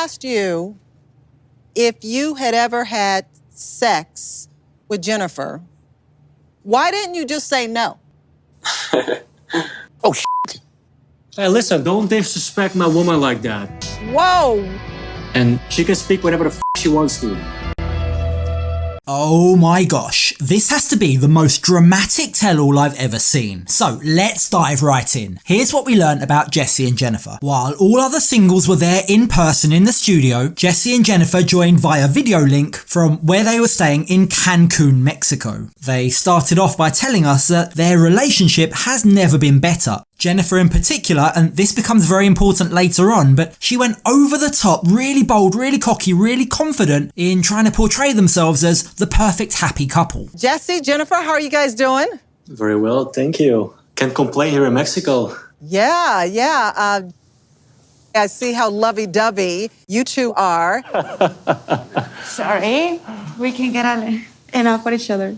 asked you if you had ever had sex with Jennifer, why didn't you just say no? Oh, shit. Hey, listen, don't disrespect my woman like that. Whoa! And she can speak whatever the she wants to. Oh my gosh, this has to be the most dramatic tell-all I've ever seen. So let's dive right in. Here's what we learned about Jesse and Jennifer. While all other singles were there in person in the studio, Jesse and Jennifer joined via video link from where they were staying in Cancun, Mexico. They started off by telling us that their relationship has never been better. Jennifer in particular, and this becomes very important later on, but she went over the top, really bold, really cocky, really confident in trying to portray themselves as the perfect happy couple. Jesse, Jennifer, how are you guys doing? Very well, thank you. Can't complain here in Mexico. Yeah. I see how lovey-dovey you two are. Sorry, we can get enough for each other.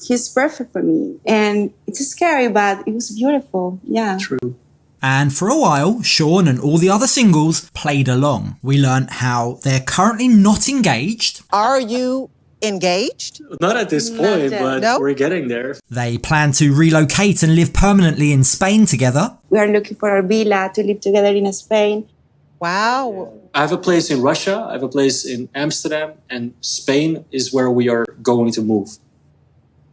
He's perfect for me. And it's scary, but it was beautiful. Yeah. True. And for a while, Sean and all the other singles played along. We learnt how they're currently not engaged. Are you engaged? Not at this point, but no? We're getting there. They plan to relocate and live permanently in Spain together. We are looking for a villa to live together in Spain. Wow. I have a place in Russia, I have a place in Amsterdam, and Spain is where we are going to move.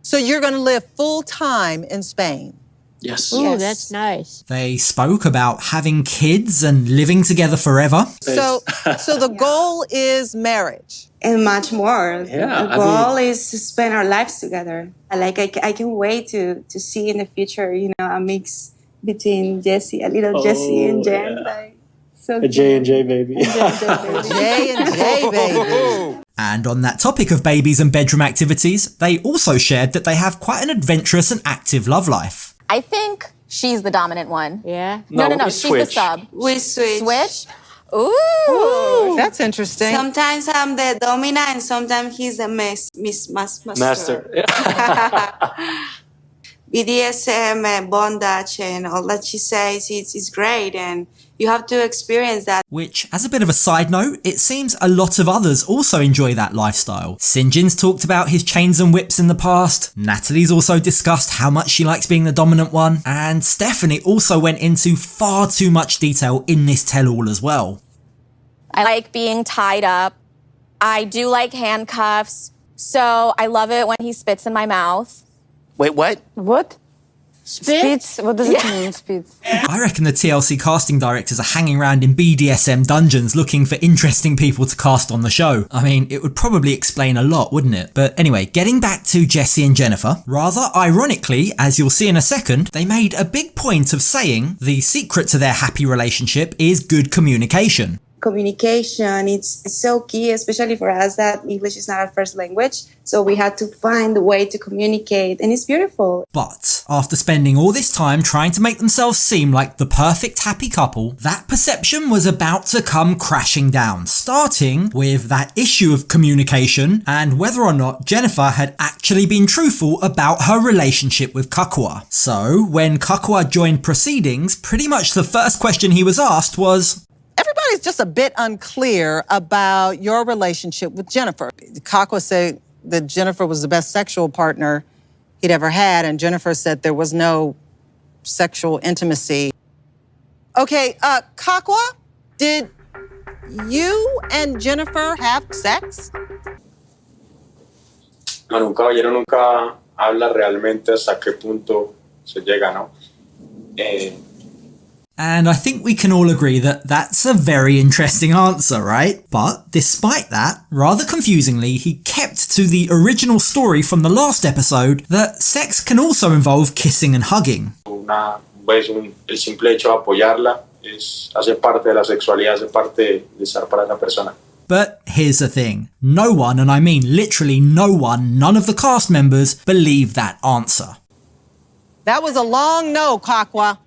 So you're going to live full-time in Spain? Yes. Ooh, that's nice. They spoke about having kids and living together forever. So the goal is marriage? And much more. Yeah, The goal is to spend our lives together. I can wait to see in the future, a mix between Jesse, a little Jesse and Jen. Yeah. Like, so A J&J baby. J&J, baby. And on that topic of babies and bedroom activities, they also shared that they have quite an adventurous and active love life. I think she's the dominant one. Yeah? No, we she's the switch. sub. we switch. Switch? Ooh. That's interesting. Sometimes I'm the dominant and sometimes he's the master. Master. BDSM, bondage, and all that she says is great, and you have to experience that. Which, as a bit of a side note, it seems a lot of others also enjoy that lifestyle. Sinjin's talked about his chains and whips in the past, Natalie's also discussed how much she likes being the dominant one, and Stephanie also went into far too much detail in this tell-all as well. I like being tied up. I do like handcuffs. So I love it when he spits in my mouth. Wait, what? What? Spits? What does it mean, spits? I reckon the TLC casting directors are hanging around in BDSM dungeons looking for interesting people to cast on the show. I mean, it would probably explain a lot, wouldn't it? But anyway, getting back to Jesse and Jennifer, rather ironically, as you'll see in a second, they made a big point of saying the secret to their happy relationship is good communication. Communication, it's so key, especially for us that English is not our first language. So we had to find a way to communicate, and it's beautiful. But after spending all this time trying to make themselves seem like the perfect happy couple, that perception was about to come crashing down, starting with that issue of communication and whether or not Jennifer had actually been truthful about her relationship with Kakua. So when Kakua joined proceedings, pretty much the first question he was asked was, Everybody's just a bit unclear about your relationship with Jennifer. Kakwa said that Jennifer was the best sexual partner he'd ever had, and Jennifer said there was no sexual intimacy. Okay, Kakwa, did you and Jennifer have sex? No, un caballero nunca habla realmente hasta qué punto se llega, ¿no? And I think we can all agree that that's a very interesting answer, right? But despite that, rather confusingly, he kept to the original story from the last episode that sex can also involve kissing and hugging. El simple hecho de apoyarla hace parte de la sexualidad, hace parte de estar para esa persona. But here's the thing, no one, and I mean literally no one, none of the cast members believe that answer. That was a long no, Kakwa.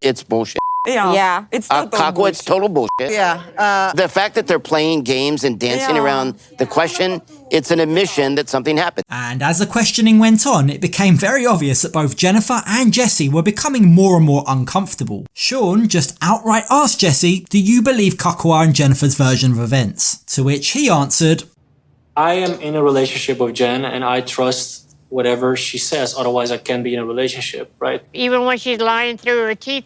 It's bullshit. Yeah. It's total it's total bullshit. Yeah. The fact that they're playing games and dancing around the question, it's an admission that something happened. And as the questioning went on, it became very obvious that both Jennifer and Jesse were becoming more and more uncomfortable. Sean just outright asked Jesse, do you believe Kakua and Jennifer's version of events? To which he answered, I am in a relationship with Jen and I trust whatever she says, otherwise I can't be in a relationship, right? Even when she's lying through her teeth.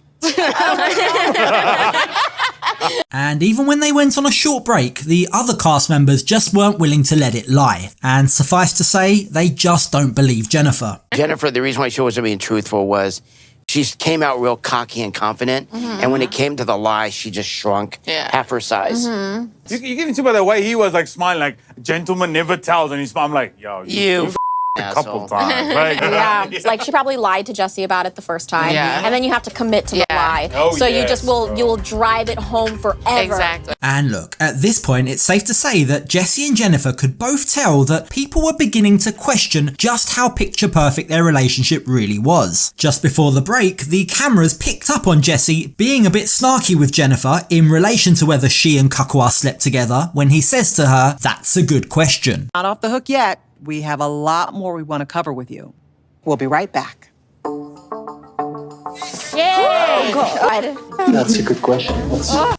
And even when they went on a short break, the other cast members just weren't willing to let it lie. And suffice to say, they just don't believe Jennifer. Jennifer, the reason why she wasn't being truthful was she came out real cocky and confident, and when it came to the lie, she just shrunk half her size. You can see by the way he was like smiling, like gentleman never tells, and he's I'm like, yo, you a couple times, right? Yeah, like she probably lied to Jesse about it the first time, and then you have to commit to the lie. Oh, so yes. you will drive it home forever. Exactly. And look, at this point, it's safe to say that Jesse and Jennifer could both tell that people were beginning to question just how picture perfect their relationship really was. Just before the break, the cameras picked up on Jesse being a bit snarky with Jennifer in relation to whether she and Kakua slept together when he says to her, that's a good question. Not off the hook yet. We have a lot more we want to cover with you. We'll be right back. Yay! That's a good question.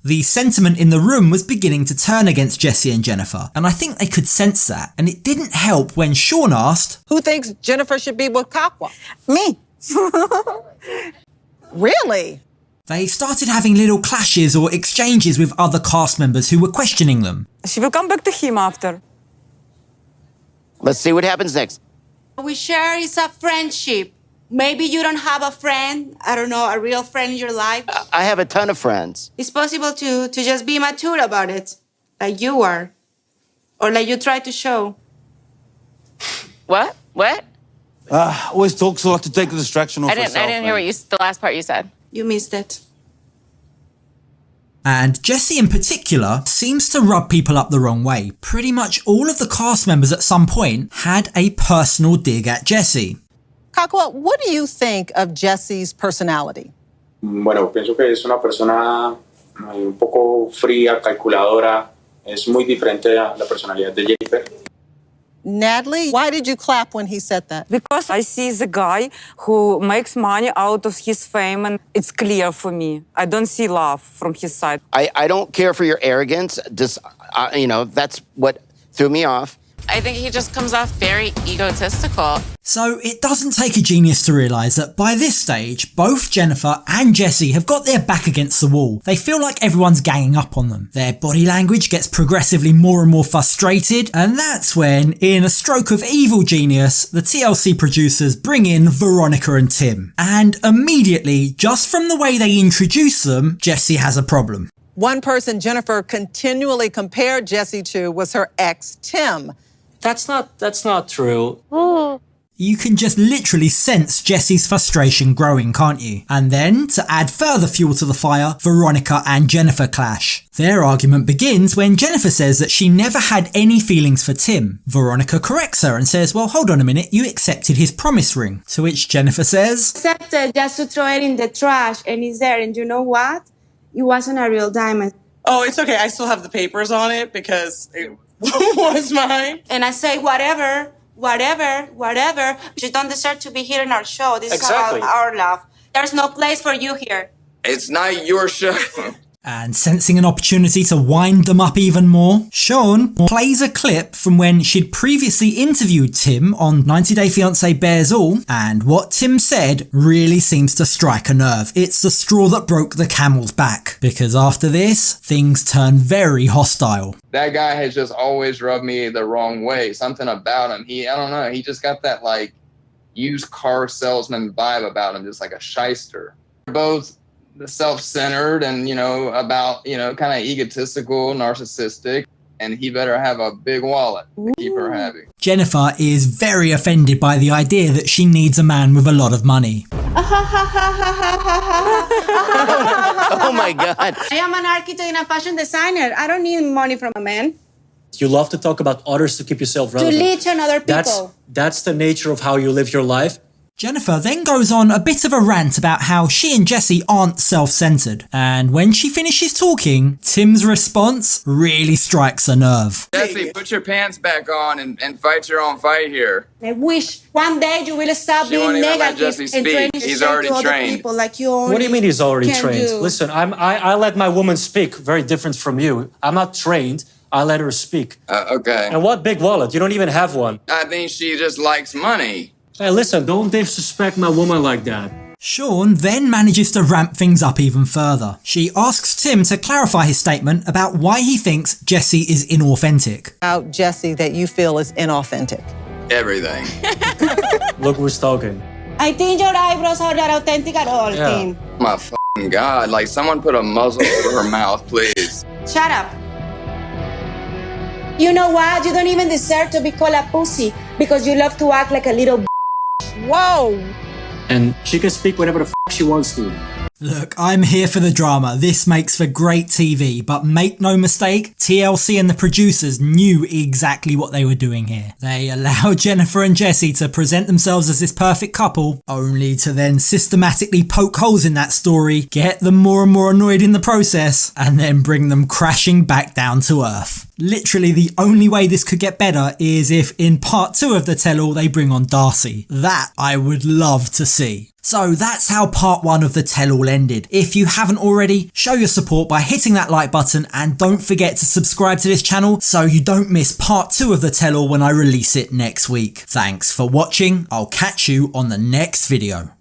The sentiment in the room was beginning to turn against Jesse and Jennifer, and I think they could sense that, and it didn't help when Sean asked, Who thinks Jennifer should be with Kakua? Me. Really? they started having little clashes or exchanges with other cast members who were questioning them. She will come back to him after. Let's see what happens next. We share is a friendship. Maybe you don't have a friend, I don't know, a real friend in your life. I have a ton of friends. It's possible to just be mature about it, like you are, or like you try to show. What? Always talks a lot to take the distraction off I didn't hear the last part you said. You missed it. And Jesse in particular seems to rub people up the wrong way. Pretty much all of the cast members at some point had a personal dig at Jesse. Kakua, what do you think of Jesse's personality? Bueno, pienso que es una persona un poco fría, calculadora. Es muy diferente a la personalidad de Jennifer. Natalie, why did you clap when he said that? Because I see the guy who makes money out of his fame, and it's clear for me. I don't see love from his side. I don't care for your arrogance. Just, that's what threw me off. I think he just comes off very egotistical. So it doesn't take a genius to realise that by this stage, both Jennifer and Jesse have got their back against the wall. They feel like everyone's ganging up on them. Their body language gets progressively more and more frustrated, and that's when, in a stroke of evil genius, the TLC producers bring in Veronica and Tim. And immediately, just from the way they introduce them, Jesse has a problem. One person Jennifer continually compared Jesse to was her ex, Tim. That's not true. You can just literally sense Jesse's frustration growing, can't you? And then, to add further fuel to the fire, Veronica and Jennifer clash. Their argument begins when Jennifer says that she never had any feelings for Tim. Veronica corrects her and says, well, hold on a minute, you accepted his promise ring. To which Jennifer says, Accepted just to throw it in the trash, and it's there. And you know what? It wasn't a real diamond. Oh, it's okay. I still have the papers on it because it was mine. And I say, whatever. You don't deserve to be here in our show. This Exactly. is about our love. There's no place for you here. It's not your show. and sensing an opportunity to wind them up even more, Sean plays a clip from when she'd previously interviewed Tim on 90 Day Fiancé Bears All, and what Tim said really seems to strike a nerve. It's the straw that broke the camel's back, because after this, things turn very hostile. That guy has just always rubbed me the wrong way. Something about him. I don't know, he just got that like used car salesman vibe about him, just like a shyster. Both self-centered and, about, kind of egotistical, narcissistic, and he better have a big wallet to keep her happy. Jennifer is very offended by the idea that she needs a man with a lot of money. Oh my God. I am an architect and a fashion designer. I don't need money from a man. You love to talk about others to keep yourself relevant. To leech on other people. That's the nature of how you live your life. Jennifer then goes on a bit of a rant about how she and Jesse aren't self-centered, and when she finishes talking, Tim's response really strikes a nerve. Jesse, put your pants back on and fight your own fight here. I wish one day you will stop She won't being even let negative Jesse and trying speak. to He's say already to other trained. people like you only What do you mean he's already can trained? do. Listen, I let my woman speak. Very different from you. I'm not trained. I let her speak. Okay. And what big wallet? You don't even have one. I think she just likes money. Hey, listen, don't disrespect my woman like that. Sean then manages to ramp things up even further. She asks Tim to clarify his statement about why he thinks Jesse is inauthentic. About Jesse that you feel is inauthentic. Everything. Look who's talking. I think your eyebrows are not authentic at all, Yeah. Tim. My f***ing God. Like, someone put a muzzle over her mouth, please. Shut up. You know what? You don't even deserve to be called a pussy because you love to act like a little Whoa! And she can speak whatever the she wants to. Look, I'm here for the drama. This makes for great TV, but make no mistake, TLC and the producers knew exactly what they were doing here. They allowed Jennifer and Jesse to present themselves as this perfect couple, only to then systematically poke holes in that story, get them more and more annoyed in the process, and then bring them crashing back down to earth. Literally the only way this could get better is if in part 2 of the tell-all they bring on Darcy. That I would love to see. So that's how part 1 of the tell-all ended. If you haven't already, show your support by hitting that like button and don't forget to subscribe to this channel so you don't miss part 2 of the tell-all when I release it next week. Thanks for watching. I'll catch you on the next video.